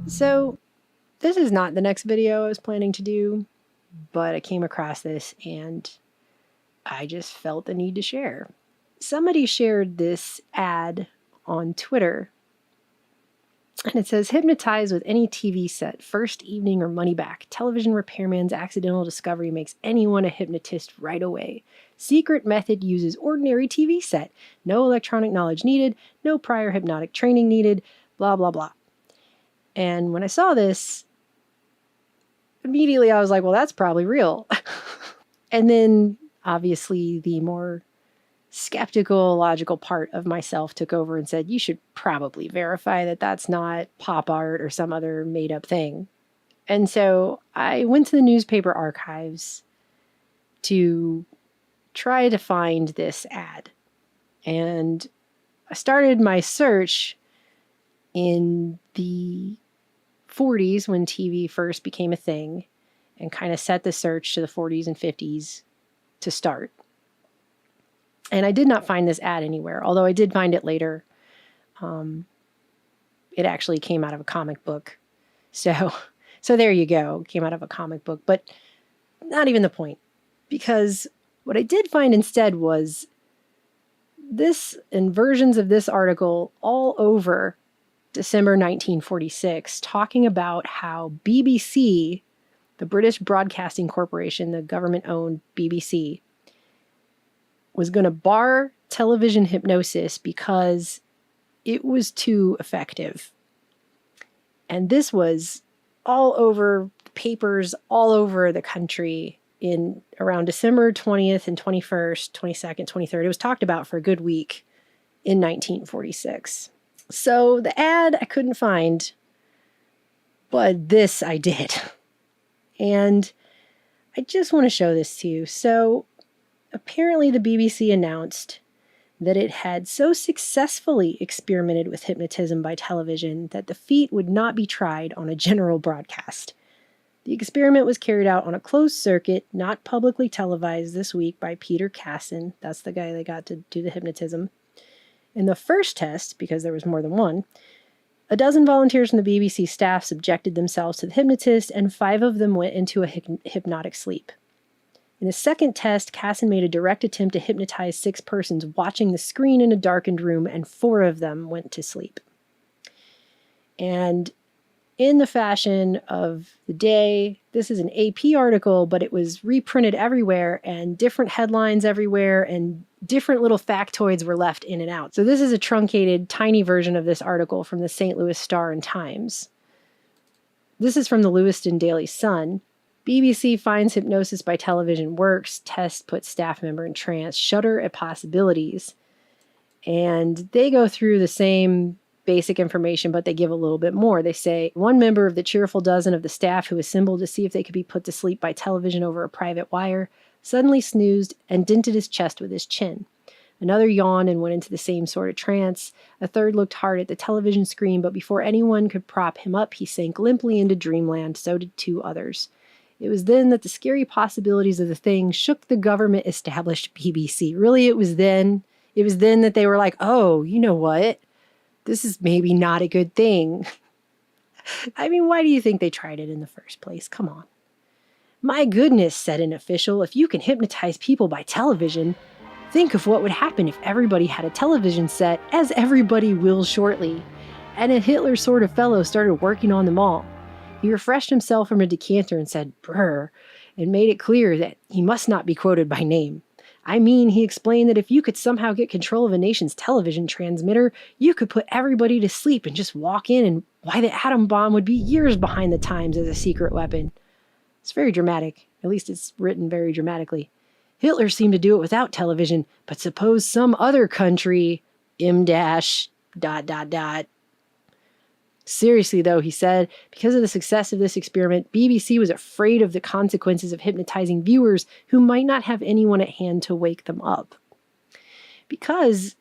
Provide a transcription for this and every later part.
So this is not the next video I was planning to do, but I came across this and I just felt the need to share. Somebody shared this ad on Twitter, and it says, hypnotize with any TV set, first evening or money back. Television repairman's accidental discovery makes anyone a hypnotist right away. Secret method uses ordinary TV set. No electronic knowledge needed, no prior hypnotic training needed, blah, blah, blah. And when I saw this, immediately I was like, well, that's probably real. And then obviously the more skeptical, logical part of myself took over and said, you should probably verify that that's not pop art or some other made up thing. And so I went to the newspaper archives to try to find this ad. And I started my search in the 40s when TV first became a thing, and kind of set the search to the 40s and 50s to start. And I did not find this ad anywhere, although I did find it later. It actually came out of a comic book. So there you go. It came out of a comic book, but not even the point. Because what I did find instead was this and versions of this article all over December 1946, talking about how BBC, the British Broadcasting Corporation, the government-owned BBC, was going to bar television hypnosis because it was too effective. And this was all over papers all over the country in around December 20th and 21st, 22nd, 23rd. It was talked about for a good week in 1946. So the ad I couldn't find, but this I did. And I just want to show this to you. So apparently the BBC announced that it had so successfully experimented with hypnotism by television that the feat would not be tried on a general broadcast. The experiment was carried out on a closed circuit, not publicly televised this week by Peter Casson. That's the guy that got to do the hypnotism. In the first test, because there was more than one, a dozen volunteers from the BBC staff subjected themselves to the hypnotist, and 5 of them went into a hypnotic sleep. In the second test, Casson made a direct attempt to hypnotize 6 persons watching the screen in a darkened room, and 4 of them went to sleep. And in the fashion of the day, this is an AP article, but it was reprinted everywhere, and different headlines everywhere, and different little factoids were left in and out. So this is a truncated, tiny version of this article from the St. Louis Star and Times. This is from the Lewiston Daily Sun. BBC finds hypnosis by television works. Test puts staff member in trance. Shudder at possibilities. And they go through the same basic information, but they give a little bit more. They say, 1 member of the cheerful dozen of the staff who assembled to see if they could be put to sleep by television over a private wire suddenly snoozed and dented his chest with his chin. Another yawned and went into the same sort of trance. A third looked hard at the television screen, but before anyone could prop him up, he sank limply into dreamland. So did 2 others. It was then that the scary possibilities of the thing shook the government-established BBC. Really, it was then that they were like, oh, you know what? This is maybe not a good thing. I mean, why do you think they tried it in the first place? Come on. My goodness, said an official, if you can hypnotize people by television, think of what would happen if everybody had a television set, as everybody will shortly. And a Hitler sort of fellow started working on them all. He refreshed himself from a decanter and said, brr, and made it clear that he must not be quoted by name. I mean, he explained that if you could somehow get control of a nation's television transmitter, you could put everybody to sleep and just walk in, and why the atom bomb would be years behind the times as a secret weapon. It's very dramatic. At least it's written very dramatically. Hitler seemed to do it without television, but suppose some other country, M-. Seriously, though, he said, because of the success of this experiment, BBC was afraid of the consequences of hypnotizing viewers who might not have anyone at hand to wake them up. Because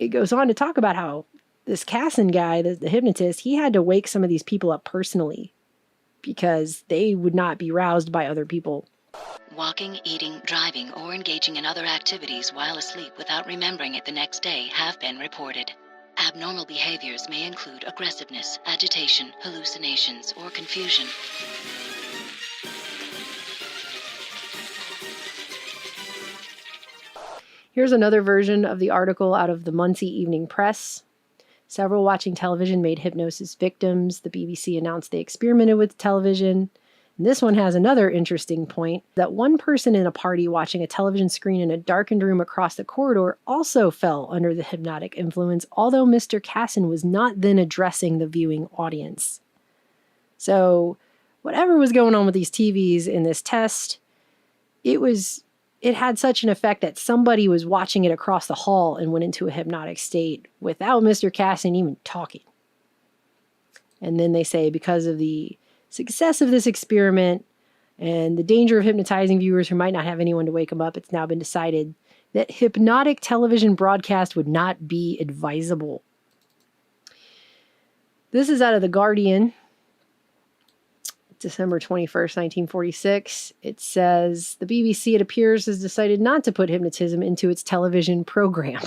it goes on to talk about how this Casson guy, the hypnotist, he had to wake some of these people up personally because they would not be roused by other people. Walking, eating, driving, or engaging in other activities while asleep without remembering it the next day have been reported. Abnormal behaviors may include aggressiveness, agitation, hallucinations, or confusion. Here's another version of the article out of the Muncie Evening Press. Several watching television made hypnosis victims. The BBC announced they experimented with television. And this one has another interesting point, that one person in a party watching a television screen in a darkened room across the corridor also fell under the hypnotic influence, although Mr. Casson was not then addressing the viewing audience. So whatever was going on with these TVs in this test, it had such an effect that somebody was watching it across the hall and went into a hypnotic state without Mr. Casson even talking. And then they say because of the success of this experiment and the danger of hypnotizing viewers who might not have anyone to wake them up, it's now been decided that hypnotic television broadcast would not be advisable. This is out of The Guardian, December 21st, 1946. It says, the BBC, it appears, has decided not to put hypnotism into its television program.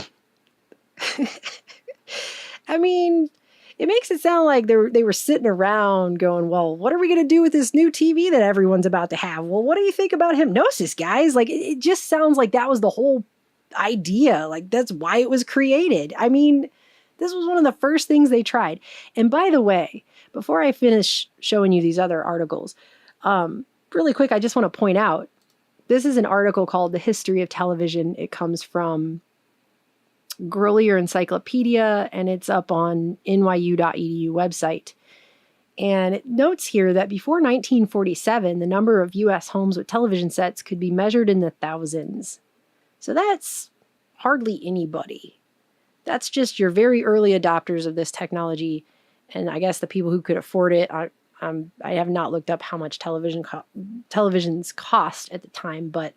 I mean, it makes it sound like they were sitting around going, well, what are we going to do with this new TV that everyone's about to have? Well, what do you think about hypnosis, guys? Like, it just sounds like that was the whole idea. Like, that's why it was created. I mean, this was one of the first things they tried. And by the way, before I finish showing you these other articles, really quick, I just want to point out, this is an article called The History of Television. It comes from Grolier Encyclopedia, and it's up on nyu.edu website. And it notes here that before 1947, the number of U.S. homes with television sets could be measured in the thousands. So that's hardly anybody. That's just your very early adopters of this technology. And I guess the people who could afford it, I have not looked up how much televisions cost at the time, but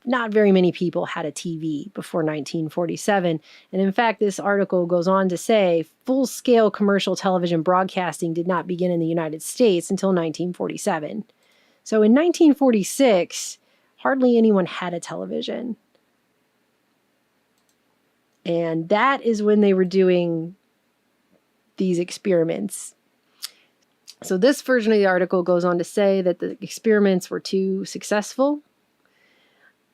not very many people had a TV before 1947. And in fact, this article goes on to say full-scale commercial television broadcasting did not begin in the United States until 1947. So in 1946, hardly anyone had a television. And that is when they were doing these experiments. So this version of the article goes on to say that the experiments were too successful.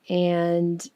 And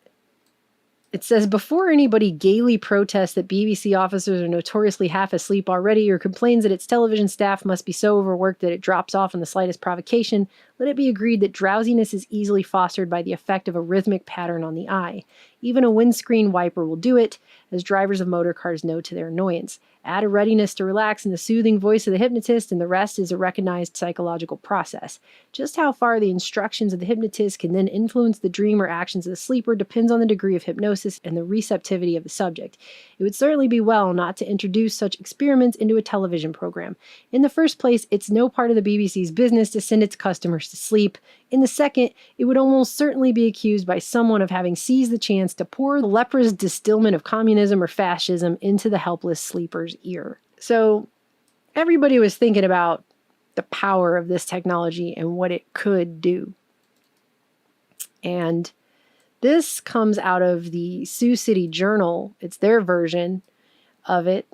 it says, before anybody gaily protests that BBC officers are notoriously half asleep already or complains that its television staff must be so overworked that it drops off on the slightest provocation, let it be agreed that drowsiness is easily fostered by the effect of a rhythmic pattern on the eye. Even a windscreen wiper will do it, as drivers of motor cars know to their annoyance. Add a readiness to relax in the soothing voice of the hypnotist, and the rest is a recognized psychological process. Just how far the instructions of the hypnotist can then influence the dream or actions of the sleeper depends on the degree of hypnosis and the receptivity of the subject. It would certainly be well not to introduce such experiments into a television program. In the first place, it's no part of the BBC's business to send its customers to sleep. In the second, it would almost certainly be accused by someone of having seized the chance to pour the leprous distillment of communism or fascism into the helpless sleeper's ear. So everybody was thinking about the power of this technology and what it could do. And this comes out of the Sioux City Journal. It's their version of it.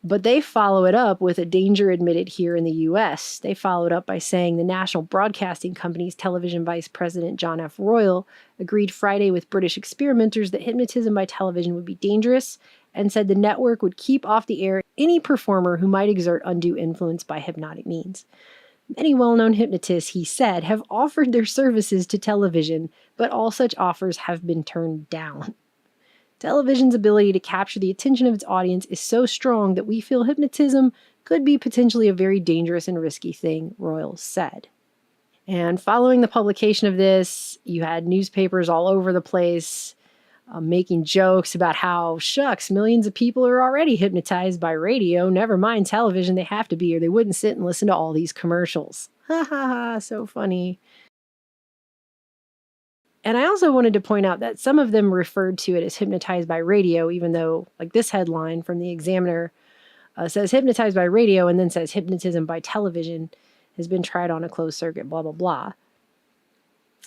But they follow it up with a danger admitted here in the U.S. They follow it up by saying the National Broadcasting Company's television vice president, John F. Royal, agreed Friday with British experimenters that hypnotism by television would be dangerous and said the network would keep off the air any performer who might exert undue influence by hypnotic means. Many well-known hypnotists, he said, have offered their services to television, but all such offers have been turned down. Television's ability to capture the attention of its audience is so strong that we feel hypnotism could be potentially a very dangerous and risky thing, Royal said. And following the publication of this, you had newspapers all over the place making jokes about how, shucks, millions of people are already hypnotized by radio, never mind television, they have to be, or they wouldn't sit and listen to all these commercials. Ha ha ha, so funny. And I also wanted to point out that some of them referred to it as hypnotized by radio, even though, like this headline from the Examiner says hypnotized by radio and then says hypnotism by television has been tried on a closed circuit, blah, blah, blah.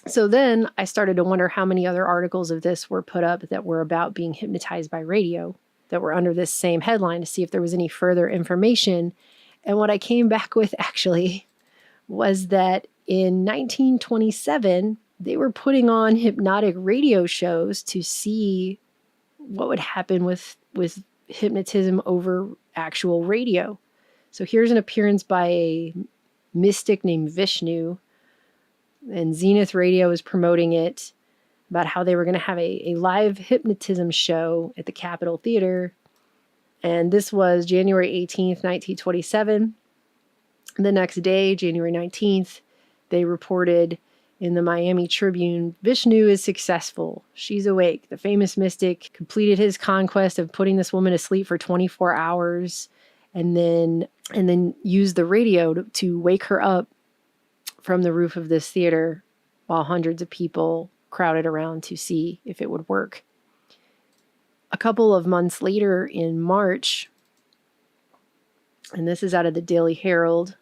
So then I started to wonder how many other articles of this were put up that were about being hypnotized by radio that were under this same headline to see if there was any further information. And what I came back with actually was that in 1927, they were putting on hypnotic radio shows to see what would happen with hypnotism over actual radio. So here's an appearance by a mystic named Vishnu, and Zenith Radio is promoting it about how they were going to have a live hypnotism show at the Capitol Theater. And this was January 18th, 1927. The next day, January 19th, they reported in the Miami Tribune, Vishnu is successful. She's awake. The famous mystic completed his conquest of putting this woman to sleep for 24 hours and then used the radio to wake her up from the roof of this theater while hundreds of people crowded around to see if it would work. A couple of months later in March, and this is out of the Daily Herald,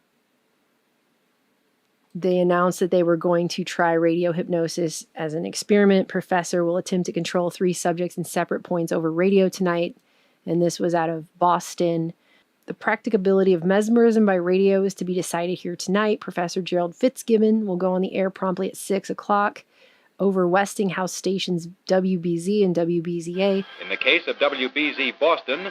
they announced that they were going to try radio hypnosis as an experiment. Professor will attempt to control 3 subjects in separate points over radio tonight. And this was out of Boston. The practicability of mesmerism by radio is to be decided here tonight. Professor Gerald Fitzgibbon will go on the air promptly at 6 o'clock over Westinghouse stations WBZ and WBZA. In the case of WBZ Boston,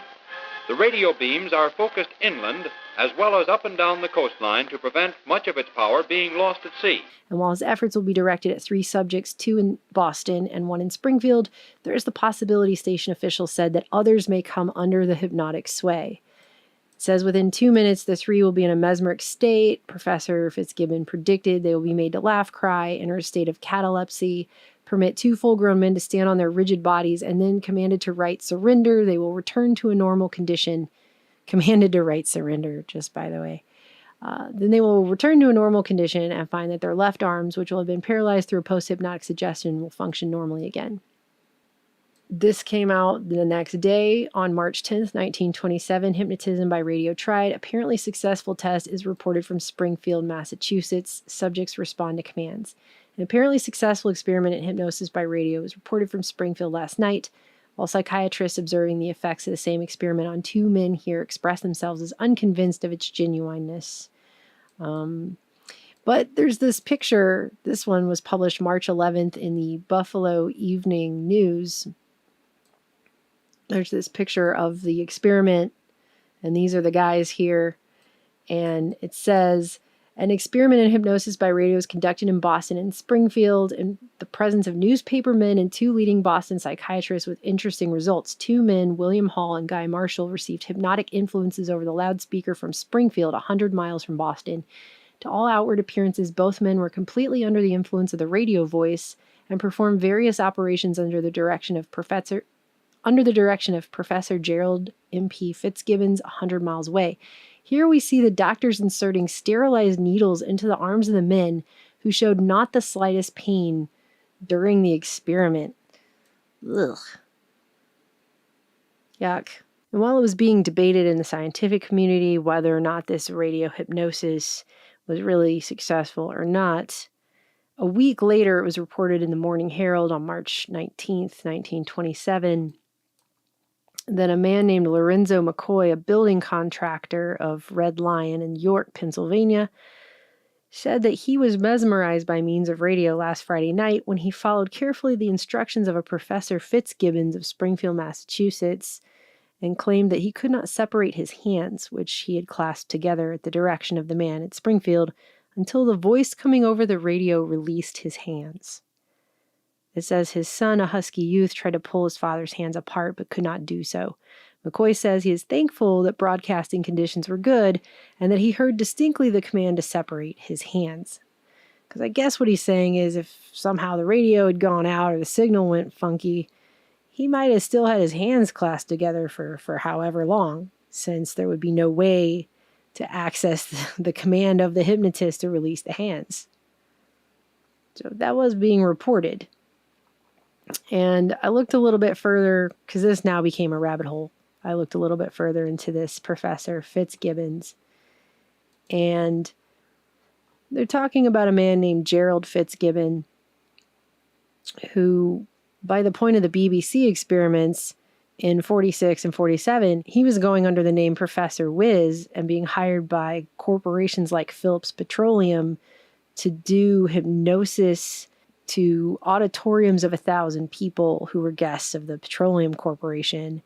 the radio beams are focused inland as well as up and down the coastline to prevent much of its power being lost at sea. And while his efforts will be directed at 3 subjects, 2 in Boston and 1 in Springfield, there is the possibility, station officials said, that others may come under the hypnotic sway. It says within 2 minutes, the 3 will be in a mesmeric state. Professor Fitzgibbon predicted they will be made to laugh, cry, enter a state of catalepsy, permit 2 full-grown men to stand on their rigid bodies, and then commanded to write surrender. They will return to a normal condition. Commanded to write surrender, just by the way. Then they will return to a normal condition and find that their left arms, which will have been paralyzed through a post-hypnotic suggestion, will function normally again. This came out the next day on March 10th, 1927. Hypnotism by radio tried. Apparently successful test is reported from Springfield, Massachusetts. Subjects respond to commands. An apparently successful experiment in hypnosis by radio was reported from Springfield last night. While psychiatrists observing the effects of the same experiment on 2 men here express themselves as unconvinced of its genuineness. But there's this picture. This one was published March 11th in the Buffalo Evening News. There's this picture of the experiment, and these are the guys here. And it says, an experiment in hypnosis by radio was conducted in Boston and Springfield in the presence of newspapermen and 2 leading Boston psychiatrists with interesting results. 2 men, William Hall and Guy Marshall, received hypnotic influences over the loudspeaker from Springfield, 100 miles from Boston. To all outward appearances, both men were completely under the influence of the radio voice and performed various operations under the direction of Professor Gerald M.P. Fitzgibbons, 100 miles away. Here we see the doctors inserting sterilized needles into the arms of the men who showed not the slightest pain during the experiment. Ugh. Yuck. And while it was being debated in the scientific community whether or not this radio hypnosis was really successful or not, a week later it was reported in the Morning Herald on March 19th, 1927, that a man named Lorenzo McCoy, a building contractor of Red Lion in York, Pennsylvania, said that he was mesmerized by means of radio last Friday night when he followed carefully the instructions of a Professor Fitzgibbons of Springfield, Massachusetts, and claimed that he could not separate his hands, which he had clasped together at the direction of the man at Springfield, until the voice coming over the radio released his hands. It says his son, a husky youth, tried to pull his father's hands apart but could not do so. McCoy says he is thankful that broadcasting conditions were good and that he heard distinctly the command to separate his hands. Because I guess what he's saying is if somehow the radio had gone out or the signal went funky, he might have still had his hands clasped together for however long, since there would be no way to access the command of the hypnotist to release the hands. So that was being reported. And I looked a little bit further, because this now became a rabbit hole. I looked a little bit further into this Professor Fitzgibbons. And they're talking about a man named Gerald Fitzgibbon. who, by the point of the BBC experiments in 46 and 47, he was going under the name Professor Whiz and being hired by corporations like Phillips Petroleum to do hypnosis to auditoriums of 1,000 people who were guests of the Petroleum Corporation,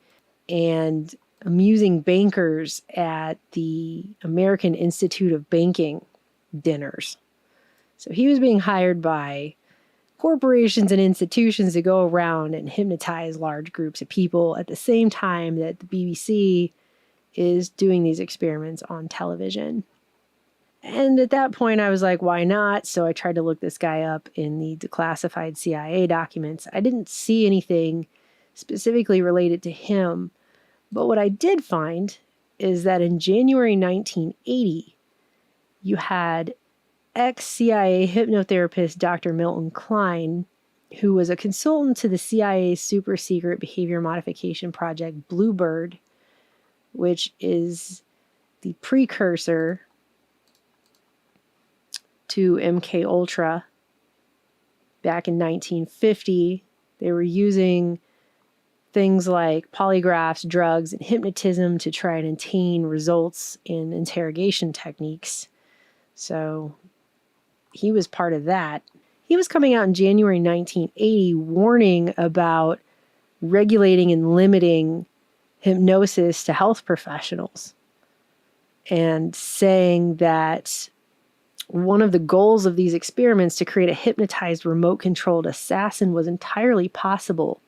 and amusing bankers at the American Institute of Banking dinners. So he was being hired by corporations and institutions to go around and hypnotize large groups of people at the same time that the BBC is doing these experiments on television. And at that point, I was like, why not? So I tried to look this guy up in the declassified CIA documents. I didn't see anything specifically related to him. But what I did find is that in January 1980, you had ex-CIA hypnotherapist Dr. Milton Klein, who was a consultant to the CIA's super secret behavior modification project Bluebird, which is the precursor to MK Ultra. Back in 1950, they were using things like polygraphs, drugs, and hypnotism to try and attain results in interrogation techniques. So he was part of that. He was coming out in January 1980 warning about regulating and limiting hypnosis to health professionals and saying that one of the goals of these experiments to create a hypnotized remote-controlled assassin was entirely possible,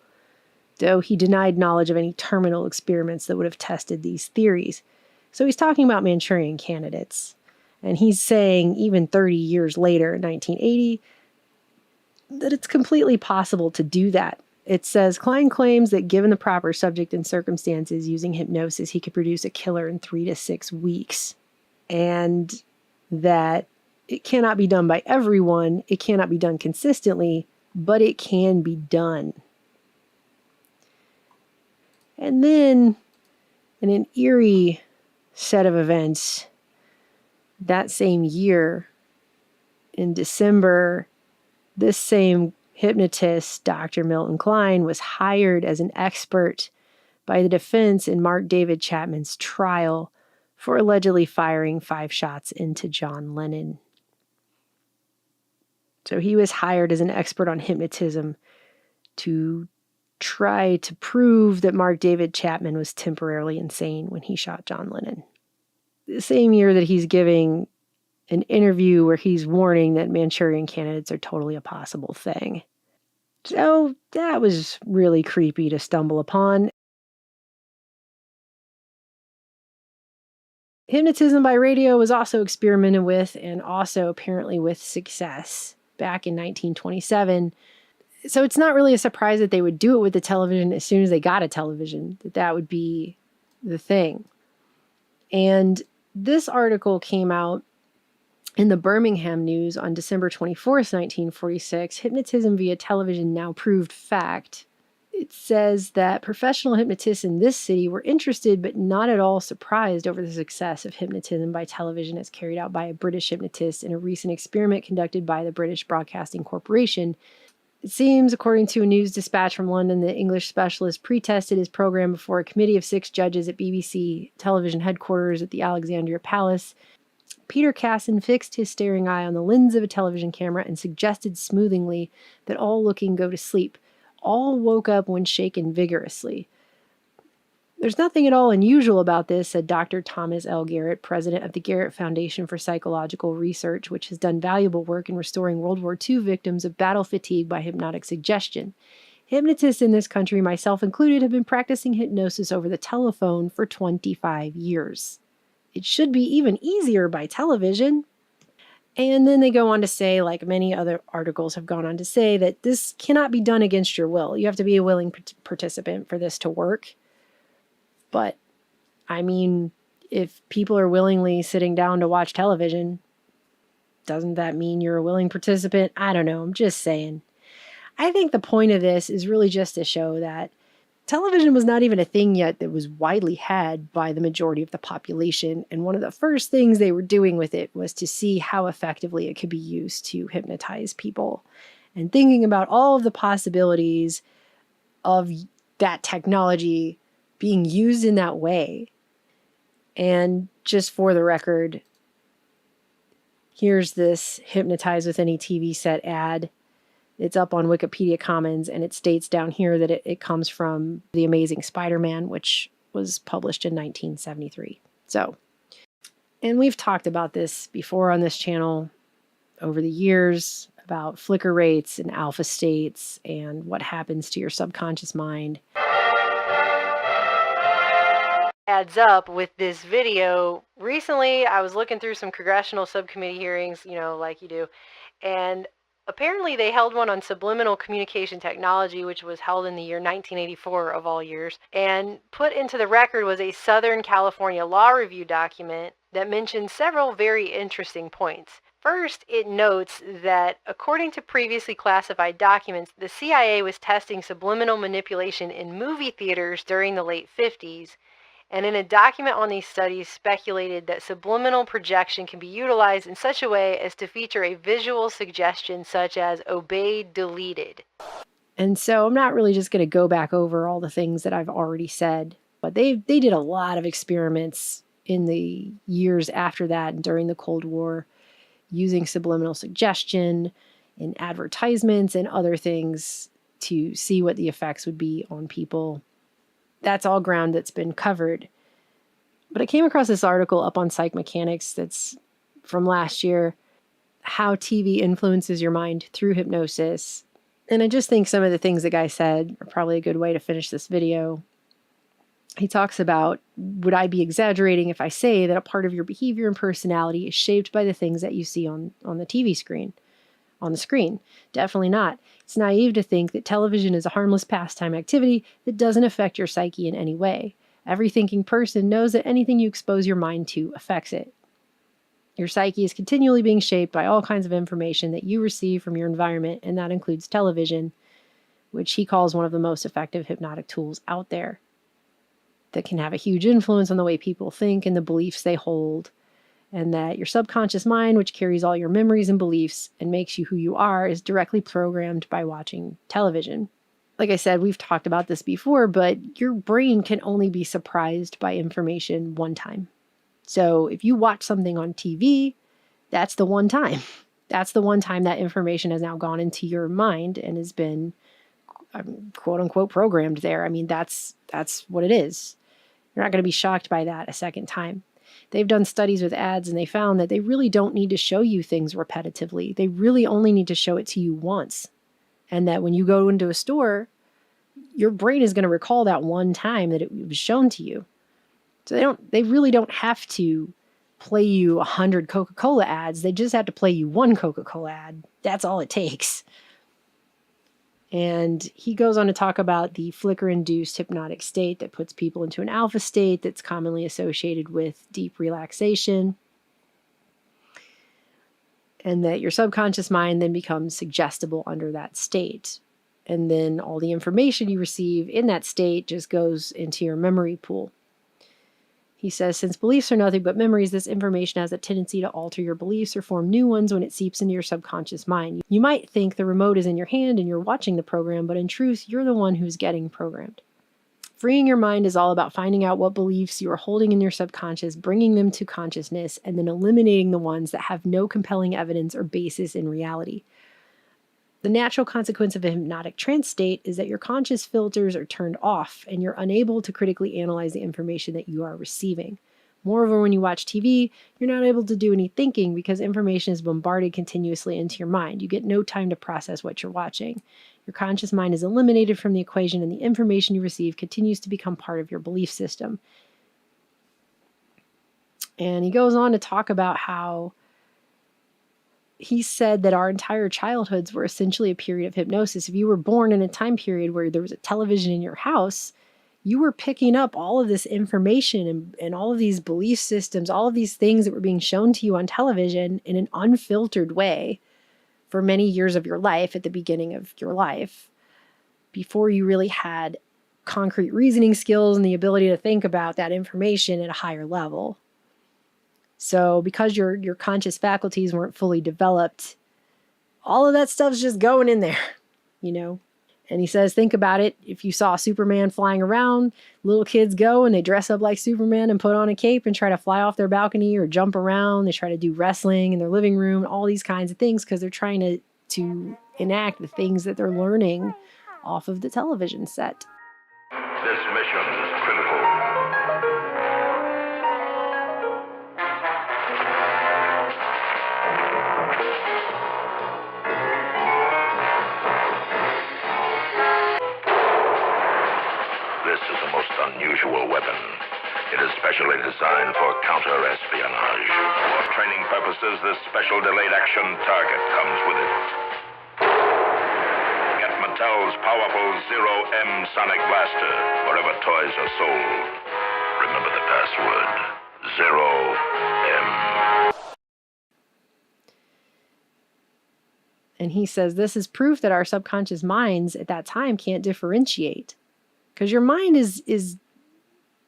though he denied knowledge of any terminal experiments that would have tested these theories. So he's talking about Manchurian candidates. And he's saying, even 30 years later, in 1980, that it's completely possible to do that. It says, Klein claims that given the proper subject and circumstances using hypnosis, he could produce a killer in 3 to 6 weeks. And that it cannot be done by everyone, it cannot be done consistently, but it can be done. And then, in an eerie set of events, that same year, in December, this same hypnotist, Dr. Milton Klein, was hired as an expert by the defense in Mark David Chapman's trial for allegedly firing 5 shots into John Lennon. So he was hired as an expert on hypnotism to try to prove that Mark David Chapman was temporarily insane when he shot John Lennon. The same year that he's giving an interview where he's warning that Manchurian candidates are totally a possible thing. So that was really creepy to stumble upon. Hypnotism by radio was also experimented with, and also apparently with success, back in 1927. So it's not really a surprise that they would do it with the television as soon as they got a television, that would be the thing. And this article came out in the Birmingham News on December 24th, 1946, Hypnotism via Television Now Proved Fact. It says that professional hypnotists in this city were interested but not at all surprised over the success of hypnotism by television as carried out by a British hypnotist in a recent experiment conducted by the British Broadcasting Corporation. It seems, according to a news dispatch from London, the English specialist pre-tested his program before a committee of 6 judges at BBC television headquarters at the Alexandria Palace. Peter Casson fixed his staring eye on the lens of a television camera and suggested smoothingly that all looking go to sleep. All woke up when shaken vigorously. There's nothing at all unusual about this, said Dr. Thomas L. Garrett, president of the Garrett Foundation for Psychological Research, which has done valuable work in restoring World War II victims of battle fatigue by hypnotic suggestion. Hypnotists in this country, myself included, have been practicing hypnosis over the telephone for 25 years. It should be even easier by television. And then they go on to say, like many other articles have gone on to say, that this cannot be done against your will. You have to be a willing participant for this to work. But, I mean, if people are willingly sitting down to watch television, doesn't that mean you're a willing participant? I don't know. I'm just saying. I think the point of this is really just to show that television was not even a thing yet that was widely had by the majority of the population, and one of the first things they were doing with it was to see how effectively it could be used to hypnotize people. and thinking about all of the possibilities of that technology being used in that way. And just for the record, here's this Hypnotize with Any TV Set ad. It's up on Wikipedia Commons, and it states down here that it comes from The Amazing Spider-Man, which was published in 1973. So, and we've talked about this before on this channel over the years, about flicker rates and alpha states and what happens to your subconscious mind. Adds up with this video. Recently, I was looking through some congressional subcommittee hearings, like you do, and apparently they held one on subliminal communication technology, which was held in the year 1984 of all years, and put into the record was a Southern California law review document that mentioned several very interesting points. First, it notes that according to previously classified documents, the CIA was testing subliminal manipulation in movie theaters during the late 50s, and in a document on these studies speculated that subliminal projection can be utilized in such a way as to feature a visual suggestion such as obeyed, deleted. And so I'm not really just going to go back over all the things that I've already said, but they did a lot of experiments in the years after that and during the Cold War, using subliminal suggestion in advertisements and other things to see what the effects would be on people. That's all ground that's been covered. But I came across this article up on Psych Mechanics that's from last year, How TV Influences Your Mind Through Hypnosis. And I just think some of the things the guy said are probably a good way to finish this video. He talks about, would I be exaggerating if I say that a part of your behavior and personality is shaped by the things that you see on the TV screen, on the screen? Definitely not. It's naive to think that television is a harmless pastime activity that doesn't affect your psyche in any way. Every thinking person knows that anything you expose your mind to affects it. Your psyche is continually being shaped by all kinds of information that you receive from your environment, and that includes television, which he calls one of the most effective hypnotic tools out there, that can have a huge influence on the way people think and the beliefs they hold, and that your subconscious mind, which carries all your memories and beliefs and makes you who you are, is directly programmed by watching television. Like I said, we've talked about this before, but your brain can only be surprised by information one time. So if you watch something on TV, that's the one time. That's the one time that information has now gone into your mind and has been, quote unquote, programmed there. I mean, that's what it is. You're not going to be shocked by that a second time. They've done studies with ads, and they found that they really don't need to show you things repetitively. They really only need to show it to you once. And that when you go into a store, your brain is going to recall that one time that it was shown to you. So they really don't have to play you 100 Coca-Cola ads. They just have to play you one Coca-Cola ad. That's all it takes. And he goes on to talk about the flicker-induced hypnotic state that puts people into an alpha state that's commonly associated with deep relaxation. And that your subconscious mind then becomes suggestible under that state. And then all the information you receive in that state just goes into your memory pool. He says, since beliefs are nothing but memories, this information has a tendency to alter your beliefs or form new ones when it seeps into your subconscious mind. You might think the remote is in your hand and you're watching the program, but in truth, you're the one who's getting programmed. Freeing your mind is all about finding out what beliefs you are holding in your subconscious, bringing them to consciousness, and then eliminating the ones that have no compelling evidence or basis in reality. The natural consequence of a hypnotic trance state is that your conscious filters are turned off and you're unable to critically analyze the information that you are receiving. Moreover, when you watch TV, you're not able to do any thinking because information is bombarded continuously into your mind. You get no time to process what you're watching. Your conscious mind is eliminated from the equation, and the information you receive continues to become part of your belief system. And he goes on to talk about how he said that our entire childhoods were essentially a period of hypnosis. If you were born in a time period where there was a television in your house, you were picking up all of this information and all of these belief systems, all of these things that were being shown to you on television in an unfiltered way for many years of your life at the beginning of your life, before you really had concrete reasoning skills and the ability to think about that information at a higher level. So because your conscious faculties weren't fully developed, all of that stuff's just going in there, you know? And he says, think about it. If you saw Superman flying around, little kids go and they dress up like Superman and put on a cape and try to fly off their balcony or jump around. They try to do wrestling in their living room, all these kinds of things because they're trying to enact the things that they're learning off of the television set. This mission is critical. This is a most unusual weapon. It is specially designed for counter-espionage. For training purposes, this special delayed action target comes with it. Get Mattel's powerful Zero-M Sonic Blaster wherever toys are sold. Remember the password, Zero-M. And he says this is proof that our subconscious minds at that time can't differentiate. Because your mind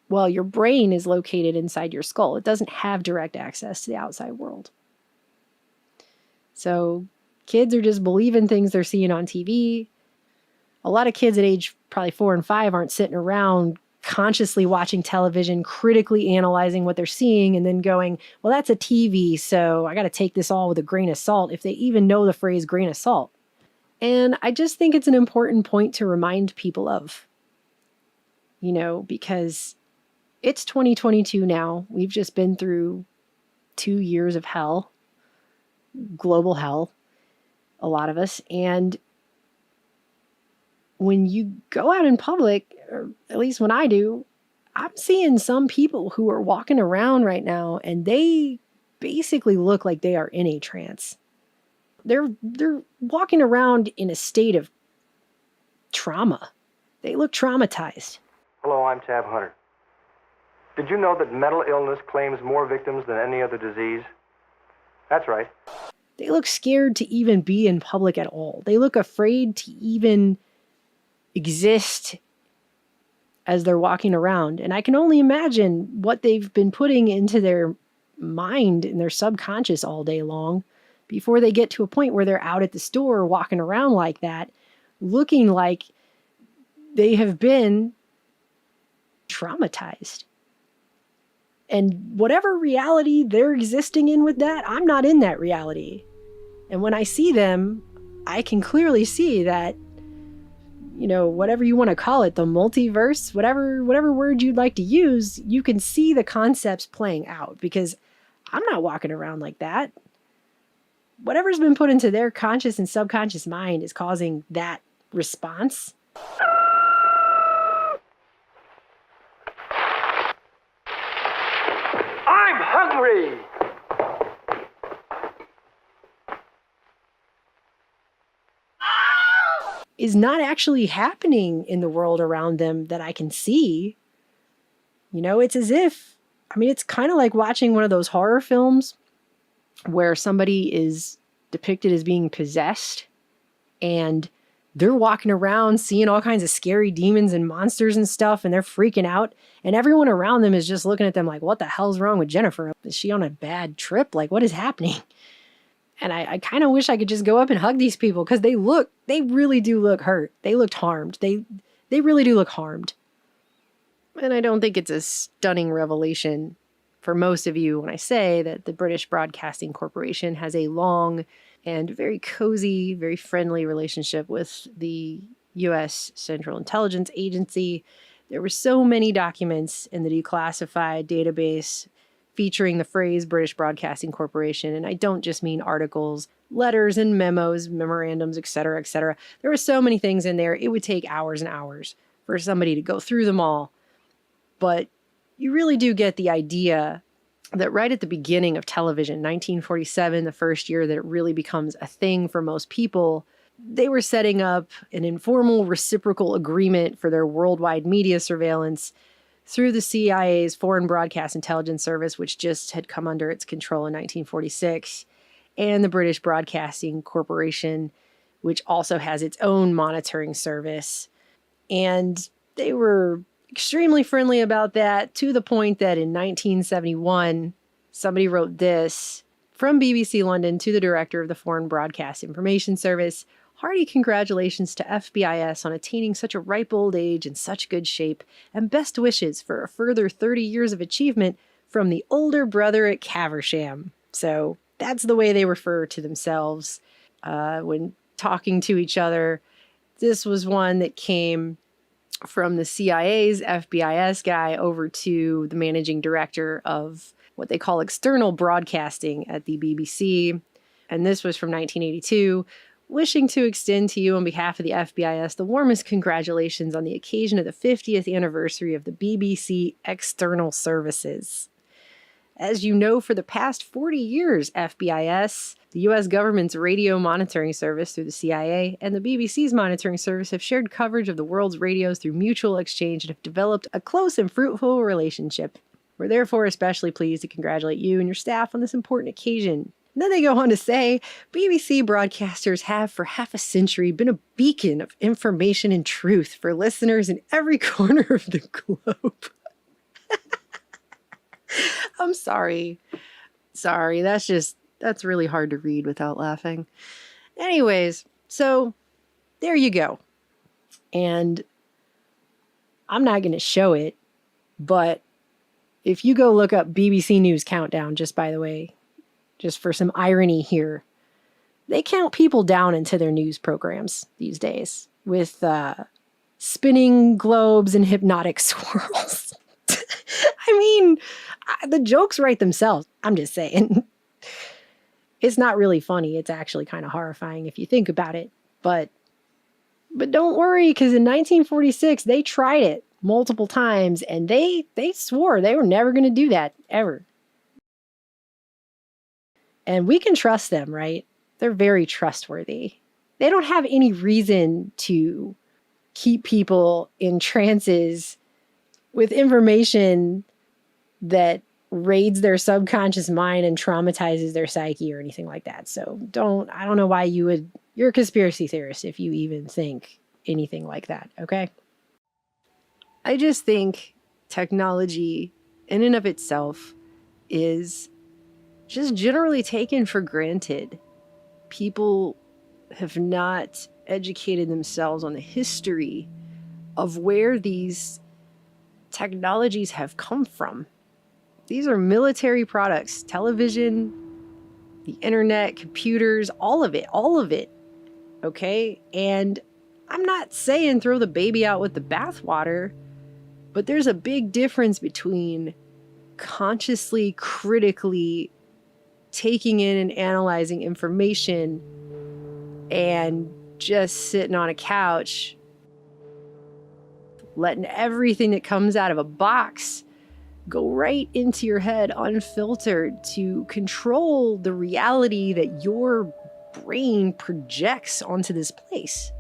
well, your brain is located inside your skull. It doesn't have direct access to the outside world. So kids are just believing things they're seeing on TV. A lot of kids at age probably 4 and 5 aren't sitting around consciously watching television, critically analyzing what they're seeing, and then going, well, that's a TV, so I got to take this all with a grain of salt, if they even know the phrase grain of salt. And I just think it's an important point to remind people of. You know, because it's 2022 now. We've just been through 2 years of hell, global hell, a lot of us. And when you go out in public, or at least when I do, I'm seeing some people who are walking around right now and they basically look like they are in a trance. They're walking around in a state of trauma. They look traumatized. Hello, I'm Tab Hunter. Did you know that mental illness claims more victims than any other disease? That's right. They look scared to even be in public at all. They look afraid to even exist as they're walking around. And I can only imagine what they've been putting into their mind and their subconscious all day long before they get to a point where they're out at the store walking around like that, looking like they have been traumatized. And whatever reality they're existing in with that, I'm not in that reality. And when I see them, I can clearly see that, you know, whatever you want to call it, the multiverse, whatever word you'd like to use, you can see the concepts playing out because I'm not walking around like that. Whatever's been put into their conscious and subconscious mind is causing that response. I'm hungry! Is not actually happening in the world around them that I can see. You know, it's as if, I mean, it's kind of like watching one of those horror films where somebody is depicted as being possessed and they're walking around seeing all kinds of scary demons and monsters and stuff, and they're freaking out. And everyone around them is just looking at them like, what the hell's wrong with Jennifer? Is she on a bad trip? Like, what is happening? And I kind of wish I could just go up and hug these people because they really do look hurt. They looked harmed. They really do look harmed. And I don't think it's a stunning revelation for most of you when I say that the British Broadcasting Corporation has a long and very cozy, very friendly relationship with the U.S. Central Intelligence Agency. There were so many documents in the declassified database featuring the phrase British Broadcasting Corporation. And I don't just mean articles, letters and memos, memorandums, et cetera, et cetera. There were so many things in there. It would take hours and hours for somebody to go through them all. But you really do get the idea that right at the beginning of television, 1947, the first year that it really becomes a thing for most people, they were setting up an informal reciprocal agreement for their worldwide media surveillance through the CIA's Foreign Broadcast Intelligence Service, which just had come under its control in 1946, and the British Broadcasting Corporation, which also has its own monitoring service. And they were extremely friendly about that, to the point that in 1971, somebody wrote this: From BBC London to the director of the Foreign Broadcast Information Service, hearty congratulations to FBIS on attaining such a ripe old age in such good shape, and best wishes for a further 30 years of achievement from the older brother at Caversham. So that's the way they refer to themselves when talking to each other. This was one that came from the CIA's FBIS guy over to the managing director of what they call external broadcasting at the BBC. And this was from 1982. Wishing to extend to you on behalf of the FBIS the warmest congratulations on the occasion of the 50th anniversary of the BBC External Services. As you know, for the past 40 years, FBIS, the U.S. government's radio monitoring service through the CIA, and the BBC's monitoring service have shared coverage of the world's radios through mutual exchange and have developed a close and fruitful relationship. We're therefore especially pleased to congratulate you and your staff on this important occasion. And then they go on to say, BBC broadcasters have for half a century been a beacon of information and truth for listeners in every corner of the globe. I'm sorry. Sorry, that's really hard to read without laughing. Anyways, so there you go. And I'm not going to show it, but if you go look up BBC News Countdown, just by the way, just for some irony here, they count people down into their news programs these days with spinning globes and hypnotic swirls. I mean, the jokes write themselves. I'm just saying. It's not really funny. It's actually kind of horrifying if you think about it. But don't worry, because in 1946, they tried it multiple times, and they swore they were never going to do that, ever. And we can trust them, right? They're very trustworthy. They don't have any reason to keep people in trances with information that raids their subconscious mind and traumatizes their psyche or anything like that. So I don't know why you're a conspiracy theorist if you even think anything like that, okay? I just think technology in and of itself is just generally taken for granted. People have not educated themselves on the history of where these technologies have come from. These are military products, television, the internet, computers, all of it, okay? And I'm not saying throw the baby out with the bathwater, but there's a big difference between consciously, critically taking in and analyzing information and just sitting on a couch, letting everything that comes out of a box go right into your head unfiltered to control the reality that your brain projects onto this place.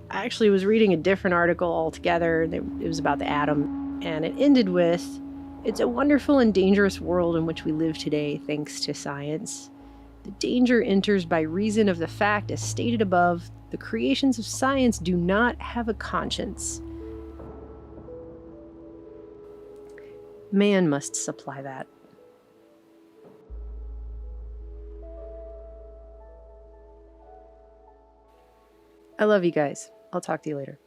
I actually was reading a different article altogether. It was about the atom, and it ended with, "It's a wonderful and dangerous world in which we live today, thanks to science. The danger enters by reason of the fact, as stated above, the creations of science do not have a conscience. Man must supply that." I love you guys. I'll talk to you later.